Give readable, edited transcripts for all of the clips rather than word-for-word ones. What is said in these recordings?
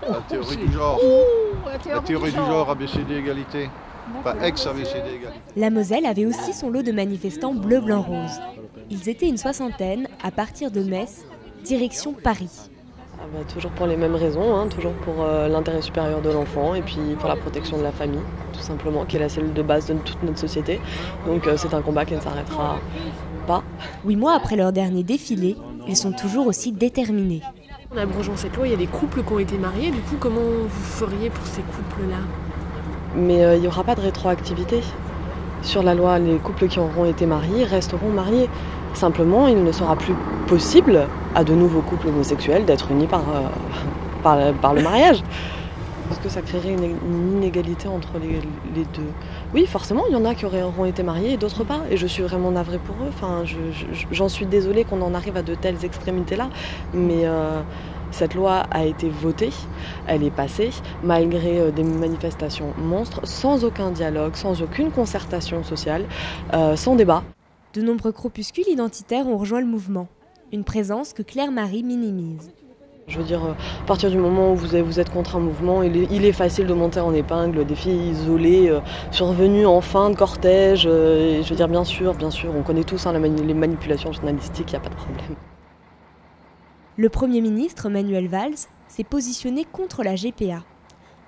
La théorie du genre. La théorie du genre, ABCD égalité. Pas ex-ABCD égalité. La Moselle avait aussi son lot de manifestants bleu-blanc-rose. Ils étaient une soixantaine à partir de Metz, direction Paris. Toujours pour les mêmes raisons, hein, toujours pour l'intérêt supérieur de l'enfant et puis pour la protection de la famille, tout simplement, qui est la cellule de base de toute notre société. Donc c'est un combat qui ne s'arrêtera pas. 8 mois après leur dernier défilé, ils sont toujours aussi déterminés. En abrogeant cette loi, il y a des couples qui ont été mariés. Du coup, comment vous feriez pour ces couples-là? Mais il n'y aura pas de rétroactivité. Sur la loi, les couples qui auront été mariés resteront mariés. Simplement, il ne sera plus possible à de nouveaux couples homosexuels d'être unis par le mariage. Est-ce que ça créerait une inégalité entre les deux? Oui, forcément, il y en a qui auront été mariés et d'autres pas. Et je suis vraiment navrée pour eux. Enfin, j'en suis désolée qu'on en arrive à de telles extrémités-là. Mais cette loi a été votée, elle est passée, malgré des manifestations monstres, sans aucun dialogue, sans aucune concertation sociale, sans débat. De nombreux groupuscules identitaires ont rejoint le mouvement, une présence que Claire-Marie minimise. Je veux dire, à partir du moment où vous êtes contre un mouvement, il est facile de monter en épingle des filles isolées, survenues en fin de cortège. Je veux dire, bien sûr, on connaît tous les manipulations journalistiques, il n'y a pas de problème. Le Premier ministre, Manuel Valls, s'est positionné contre la GPA,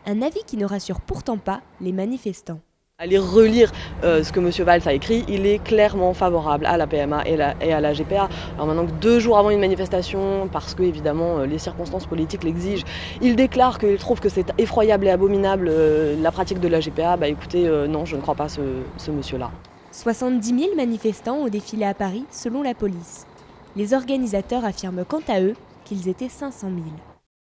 un avis qui ne rassure pourtant pas les manifestants. Allez relire ce que M. Valls a écrit, il est clairement favorable à la PMA et à la GPA. Alors maintenant que 2 jours avant une manifestation, parce que évidemment les circonstances politiques l'exigent, il déclare qu'il trouve que c'est effroyable et abominable la pratique de la GPA. Écoutez, non, je ne crois pas ce monsieur-là. 70 000 manifestants ont défilé à Paris selon la police. Les organisateurs affirment quant à eux qu'ils étaient 500 000.